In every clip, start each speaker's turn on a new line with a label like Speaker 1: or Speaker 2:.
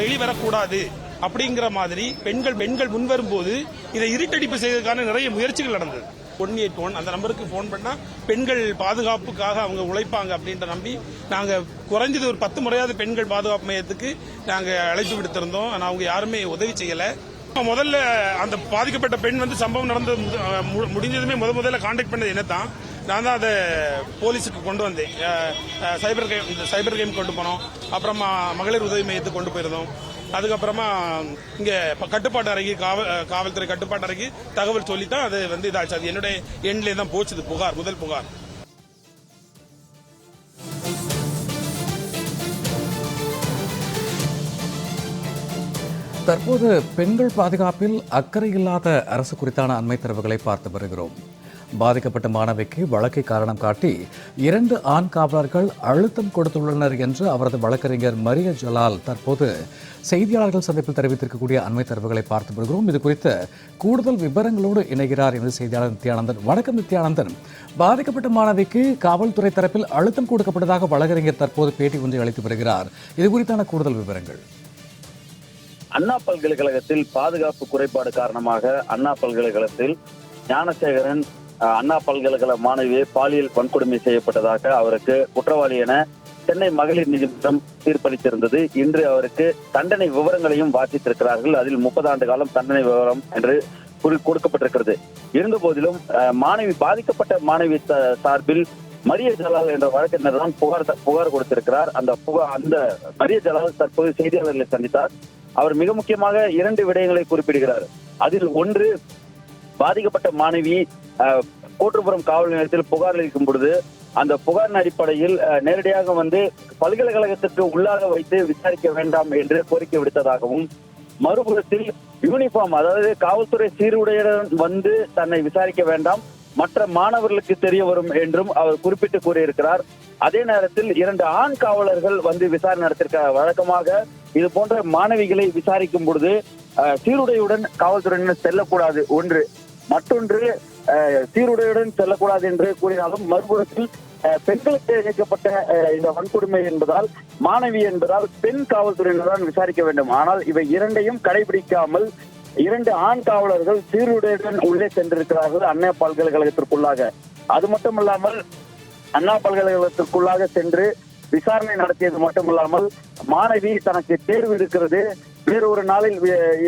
Speaker 1: வெளிவரக்கூடாது அப்படிங்கிற மாதிரி பெண்கள் முன்வரும்போது இதை இருட்டடிப்பு செய்வதற்கான நிறைய முயற்சிகள் நடந்தது. 181 அந்த நம்பருக்கு போன் பண்ணா பெண்கள் பாதுகாப்புக்காக அவங்க உழைப்பாங்க அப்படின்ற நம்பி நாங்க குறைஞ்சது ஒரு 10 முறையாவது பெண்கள் பாதுகாப்பு மையத்துக்கு நாங்க அழைப்பு விடுத்திருந்தோம். ஆனா அவங்க யாருமே உதவி செய்யல. முதல்ல அந்த பாதிக்கப்பட்ட பெண் சம்பவம் நடந்து முடிஞ்சதுமே முதல்ல கான்டாக்ட் பண்ணது என்ன தான். நான் தான் அதை போலீஸுக்கு கொண்டு வந்தேன். சைபர் கேம் கொண்டு போனோம். அப்புறமா மகளிர் உதவி மையத்துக்கு கொண்டு போயிருந்தோம். அதுக்கப்புறமா இங்க கட்டுப்பாட்டு அறைக்கு காவல்துறை கட்டுப்பாட்டு அறைக்கு தகவல் சொல்லித்தான் அது இதாச்சு. அது என்னுடைய எண்ட்லேயே தான் போச்சுது முதல் புகார்.
Speaker 2: தற்போது பெண்கள் பாதுகாப்பில் அக்கறை இல்லாத அரசு குறித்தான அண்மை தரவுகளை பார்த்து வருகிறோம். பாதிக்கப்பட்ட மாணவிக்கு வழக்கை காரணம் காட்டி 2 ஆண் காவலர்கள் அழுத்தம் கொடுத்துள்ளனர் என்று அவரது வழக்கறிஞர் மரிய ஜலால் தற்போது செய்தியாளர்கள் சந்திப்பில் தெரிவித்திருக்கக்கூடிய அண்மை தரவுகளை பார்த்து வருகிறோம். இது குறித்த கூடுதல் விவரங்களோடு இணைகிறார் என்று செய்தியாளர் நித்யானந்தன். வணக்கம் நித்யானந்தன். பாதிக்கப்பட்ட மாணவிக்கு காவல்துறை தரப்பில் அழுத்தம் கொடுக்கப்பட்டதாக வழக்கறிஞர் தற்போது பேட்டி ஒன்றை அளித்து வருகிறார். இது குறித்தான கூடுதல் விவரங்கள்.
Speaker 3: அண்ணா பல்கலைக்கழகத்தில் பாதுகாப்பு குறைபாடு காரணமாக அண்ணா பல்கலைக்கழகத்தில் ஞானசேகரன் அண்ணா பல்கலைக்கழக மாணவியை பாலியல் வன்கொடுமை செய்யப்பட்டதாக அவருக்கு குற்றவாளி என சென்னை மகளிர் நீதிமன்றம் தீர்ப்பளித்திருந்தது. இன்று அவருக்கு தண்டனை விவரங்களையும் வாசித்திருக்கிறார்கள். அதில் 30 ஆண்டு காலம் தண்டனை விவரம் என்று கொடுக்கப்பட்டிருக்கிறது. இருந்த போதிலும் பாதிக்கப்பட்ட மாணவி சார்பில் மரிய ஜலால் என்ற வழக்கறிஞர் தான் புகார் கொடுத்திருக்கிறார். அந்த மரிய ஜலால் தற்போது செய்தியாளர்களை சந்தித்தார். அவர் மிக முக்கியமாக 2 விடயங்களை குறிப்பிடுகிறார். அதில் ஒன்று, பாதிக்கப்பட்ட மாணவி கோட்டுப்புறம் காவல் நிலையத்தில் புகார் அளிக்கும் பொழுது அந்த புகாரின் அடிப்படையில் நேரடியாக பல்கலைக்கழகத்திற்கு உள்ளாக வைத்து விசாரிக்க வேண்டாம் என்று கோரிக்கை விடுத்ததாகவும், மறுபுறத்தில் யூனிஃபார்ம் அதாவது காவல்துறை சீருடையுடன் தன்னை விசாரிக்க வேண்டாம், மற்ற மாணவர்களுக்கு தெரிய வரும் என்றும் அவர் குறிப்பிட்டு கூறியிருக்கிறார். அதே நேரத்தில் 2 ஆண் காவலர்கள் விசாரணை நடத்திருக்கிறார். வழக்கமாக இது போன்ற மாணவிகளை விசாரிக்கும் பொழுது சீருடையுடன் காவல்துறையினர் செல்லக்கூடாது ஒன்று, மற்றொன்று சீருடையுடன் செல்லக்கூடாது என்று கூறினாலும் மறுபுறத்தில் பெண்களுக்கு இணைக்கப்பட்ட இந்த வன்கொடுமை என்பதால் மாணவி என்பதால் பெண் காவல்துறையினர் தான் விசாரிக்க வேண்டும். ஆனால் இவை 2ஐயும் கடைபிடிக்காமல் 2 ஆண் காவலர்கள் சீருடையுடன் உள்ளே சென்றிருக்கிறார்கள் அண்ணா பல்கலைக்கழகத்திற்குள்ளாக. அது மட்டுமல்லாமல் அண்ணா பல்கலைக்கழகத்திற்குள்ளாக சென்று விசாரணை நடத்தியது மட்டுமல்லாமல் மாணவி தனக்கு தேர்வு இருக்கிறது, வேறு ஒரு நாளில்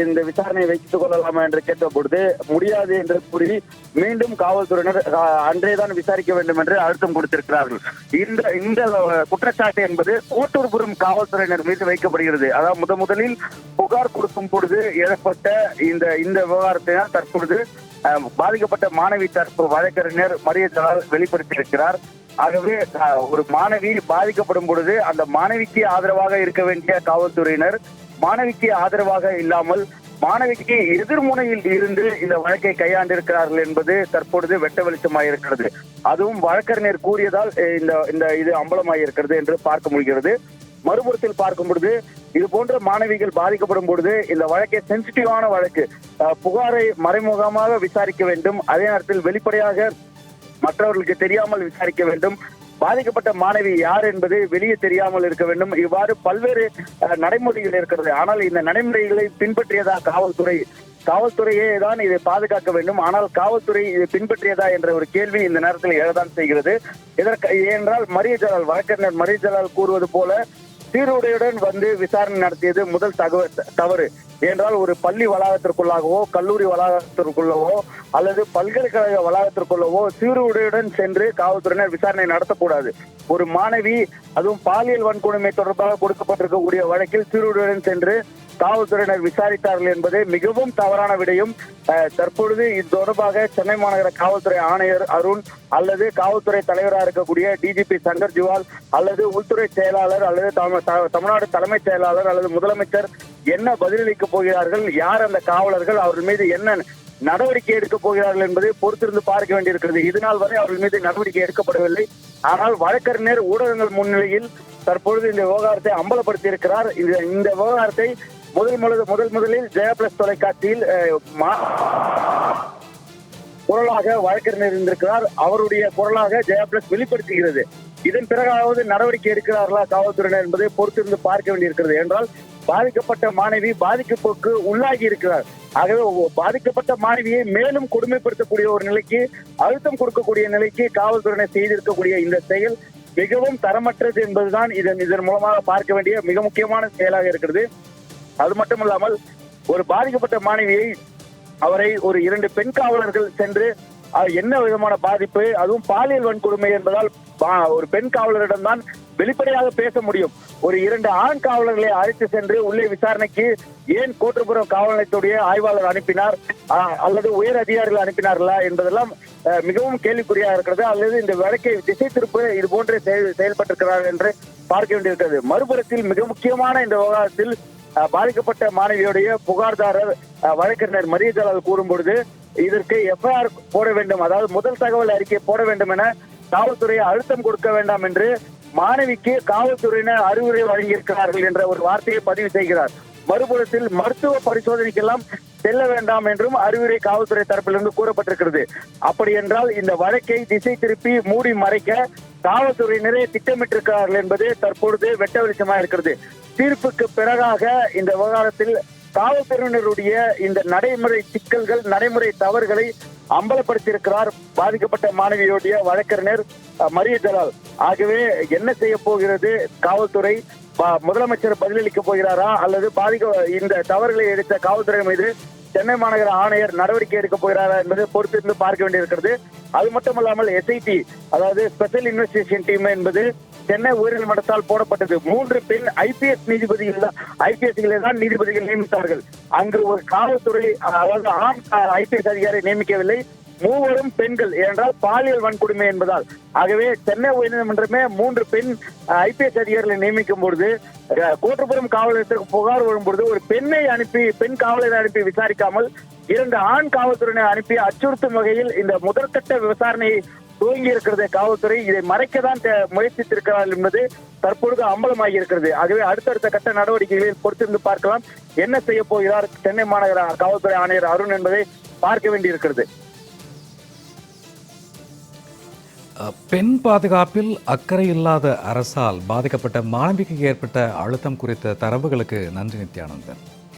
Speaker 3: இந்த விசாரணையை வைத்துக் கொள்ளலாமா என்று கேட்ட பொழுது முடியாது என்று கூறி மீண்டும் காவல்துறையினர் அன்றேதான் விசாரிக்க வேண்டும் என்று அழுத்தம் கொடுத்திருக்கிறார்கள். இந்த குற்றச்சாட்டு என்பது கோட்டூர்புரம் காவல்துறையினர் மீது வைக்கப்படுகிறது. அதாவது முதலில் புகார் கொடுக்கும் பொழுது எழப்பட்ட இந்த விவகாரத்தை தற்பொழுது பாதிக்கப்பட்ட மாணவி தரப்பு வழக்கறிஞர் மரிய ஜலால் வெளிப்படுத்தியிருக்கிறார். ஆகவே ஒரு மாணவி பாதிக்கப்படும் பொழுது அந்த மாணவிக்கு ஆதரவாக இருக்க வேண்டிய காவல்துறையினர் மாணவிக்கு ஆதரவாக இல்லாமல் மாணவிக்கு எதிர்முனையில் இருந்து இந்த வழக்கை கையாண்டிருக்கிறார்கள் என்பது தற்பொழுது வெட்ட வெளிச்சமாயிருக்கிறது. அதுவும் வழக்கறிஞர் கூறியதால் இது அம்பலமாயிருக்கிறது என்று பார்க்க முடிகிறது. மறுபுறத்தில் பார்க்கும் பொழுது இது போன்ற மாணவிகள் பாதிக்கப்படும் பொழுது இந்த வழக்கை சென்சிட்டிவான வழக்கு, புகாரை மறைமுகமாக விசாரிக்க வேண்டும், அதே நேரத்தில் வெளிப்படையாக மற்றவர்களுக்கு தெரியாமல் விசாரிக்க வேண்டும், பாதிக்கப்பட்ட மாணவி யார் என்பது வெளியே தெரியாமல் இருக்க வேண்டும். இவ்வாறு பல்வேறு நடைமுறைகள் இருக்கிறது. ஆனால் இந்த நடைமுறைகளை பின்பற்றியதா காவல்துறையே தான் இதை பாதுகாக்க வேண்டும். ஆனால் காவல்துறை இதை பின்பற்றியதா என்ற ஒரு கேள்வி இந்த நேரத்தில் எழதான் செய்கிறது. ஏனென்றால் வழக்கறிஞர் மரிய ஜலால் கூறுவது போல சீருடையுடன் விசாரணை நடத்தியது முதல் தவறு. என்றால் ஒரு பள்ளி வளாகத்திற்குள்ளாகவோ கல்லூரி வளாகத்திற்குள்ளவோ அல்லது பல்கலைக்கழக வளாகத்திற்குள்ளவோ சீருடையுடன் சென்று காவல்துறையினர் விசாரணை நடத்தக்கூடாது. ஒரு மாணவி அதுவும் பாலியல் வன்கொடுமை தொடர்பாக கொடுக்கப்பட்டிருக்கக்கூடிய வழக்கில் சீருடையுடன் சென்று காவல்துறையினர் விசாரித்தார்கள் என்பது மிகவும் தவறான விடயம். தற்பொழுது இது தொடர்பாக சென்னை மாநகர காவல்துறை ஆணையர் அருண் அல்லது காவல்துறை தலைவராக இருக்கக்கூடிய டிஜிபி சங்கர் ஜிவால் அல்லது உள்துறை செயலாளர் அல்லது தமிழ்நாடு தலைமைச் செயலாளர் அல்லது முதலமைச்சர் என்ன பதிலளிக்க போகிறார்கள், யார் அந்த காவலர்கள், அவர்கள் மீது என்ன நடவடிக்கை எடுக்க போகிறார்கள் என்பதை பொறுத்திருந்து பார்க்க வேண்டியிருக்கிறது. இதனால் வரை அவர்கள் மீது நடவடிக்கை எடுக்கப்படவில்லை. ஆனால் வழக்கறிஞர் ஊடகங்கள் முன்னிலையில் தற்பொழுது இந்த விவகாரத்தை அம்பலப்படுத்தி இருக்கிறார். இந்த விவகாரத்தை முதலில் ஜெயா பிளஸ் தொலைக்காட்சியில் குரலாக வழக்கறிஞர் இருந்திருக்கிறார். அவருடைய குரலாக ஜெயா பிளஸ் வெளிப்படுத்துகிறது. இதன் பிறகாவது நடவடிக்கை எடுக்கிறார்களா காவல்துறையினர் என்பதை பொறுத்திருந்து பார்க்க வேண்டியிருக்கிறது. என்றால் பாதிக்கப்பட்ட மாணவி பாதிப்புக்கு உள்ளாகி இருக்கிறார். ஆகவே பாதிக்கப்பட்ட மாணவியை மேலும் கொடுமைப்படுத்தக்கூடிய ஒரு நிலைக்கு, அழுத்தம் கொடுக்கக்கூடிய நிலைக்கு காவல்துறையினர் செய்திருக்கக்கூடிய இந்த செயல் மிகவும் தரமற்றது என்பதுதான் இதன் மூலமாக பார்க்க வேண்டிய மிக முக்கியமான செயலாக இருக்கிறது. அது மட்டுமல்லாமல் ஒரு பாதிக்கப்பட்ட மாணவியை அவரை ஒரு 2 பெண் காவலர்கள் சென்று என்ன விதமான பாதிப்பு, அதுவும் பாலியல் வன்கொடுமை என்பதால் ஒரு பெண் காவலரிடம் தான் வெளிப்படையாக பேச முடியும். ஒரு 2 ஆண் காவலர்களை அழைத்து சென்று உள்ளே விசாரணைக்கு ஏன் கோட்டப்புறம் காவல் நிலையத்துடைய ஆய்வாளர் அனுப்பினார் அல்லது உயர் அதிகாரிகள் அனுப்பினார்களா என்பதெல்லாம் மிகவும் கேள்விக்குறியாக இருக்கிறது. அல்லது இந்த வழக்கை திசை திருப்ப இது போன்றே செயல்பட்டிருக்கிறார்கள் என்று பார்க்க வேண்டியிருக்கிறது. மறுபுறத்தில் மிக முக்கியமான இந்த விவகாரத்தில் பாதிக்கப்பட்ட மாணவியுடைய புகார்தாரர் வழக்கறிஞர் மரிய ஜலால் கூறும் பொழுது இதற்கு எஃப்ஐஆர் போட வேண்டும், அதாவது முதல் தகவல் அறிக்கை போட வேண்டும் என காவல்துறையை அழுத்தம் கொடுக்க வேண்டாம் என்று மாணவிக்கு காவல்துறையினர் அறிவுரை வழங்கியிருக்கிறார்கள் என்ற ஒரு வார்த்தையை பதிவு செய்கிறார். மறுபுறத்தில் மருத்துவ பரிசோதனைக்கெல்லாம் செல்ல வேண்டாம் என்றும் அறிவுரை காவல்துறை தரப்பிலிருந்து கூறப்பட்டிருக்கிறது. அப்படி என்றால் இந்த வழக்கை திசை திருப்பி மூடி மறைக்க காவல்துறையினரே திட்டமிட்டிருக்கிறார்கள் என்பது தற்பொழுது வெட்ட வெளிச்சமாக இருக்கிறது. தீர்ப்புக்கு பிறகாக இந்த விவகாரத்தில் காவல்துறையினருடைய இந்த நடைமுறை சிக்கல்கள், நடைமுறை தவறுகளை அம்பலப்படுத்தியிருக்கிறார் பாதிக்கப்பட்ட மாணவியுடைய வழக்கறிஞர் மரிய ஜலால். ஆகவே என்ன செய்ய போகிறது காவல்துறை? முதலமைச்சர் பதிலளிக்க போகிறாரா அல்லது இந்த தவறுகளை எடுத்த காவல்துறை மீது சென்னை மாநகர ஆணையர் நடவடிக்கை எடுக்க போகிறாரா என்பதை பொறுத்திருந்து பார்க்க வேண்டியிருக்கிறது. அது மட்டுமல்லாமல் SIT, அதாவது ஸ்பெஷல் இன்வெஸ்டிகேஷன் டீம் என்பது சென்னை உயர்நீதிமன்றத்தால் போடப்பட்டது. 3 பெண் IPS நீதிபதிகளை தான் நீதிபதிகள் நியமித்தார்கள். அங்கு ஒரு காவல்துறை, அதாவது ஆண் IPS அதிகாரி நியமிக்கவில்லை, 3 பெண்கள். ஏனென்றால் பாலியல் வன்கொடுமை என்பதால். ஆகவே சென்னை உயர்நீதிமன்றமே 3 பெண் IPS அதிகாரிகளை நியமிக்கும் பொழுது கோட்டப்புறம் காவல் நிலையத்திற்கு புகார் வரும்பொழுது ஒரு பெண் காவலரை அனுப்பி விசாரிக்காமல் 2 ஆண் காவல்துறையினர் அனுப்பி அச்சுறுத்தும் வகையில் இந்த முதற்கட்ட விசாரணையை துவங்கி இருக்கிறது காவல்துறை. இதை மறைக்கத்தான் முயற்சித்திருக்கிறார்கள் என்பது தற்பொழுது அம்பலமாகி இருக்கிறது. ஆகவே அடுத்தடுத்த கட்ட நடவடிக்கைகளில் பொறுத்திருந்து பார்க்கலாம். என்ன செய்ய போகிறார் சென்னை மாநகர காவல்துறை ஆணையர் அருண் என்பதை பார்க்க வேண்டியிருக்கிறது.
Speaker 2: பெண் பாதுகாப்பில் அக்கறை இல்லாத அரசால் பாதிக்கப்பட்ட மாணவிக்கு ஏற்பட்ட அழுத்தம் குறித்த தரவுகளுக்கு நன்றி நித்யானந்தன்.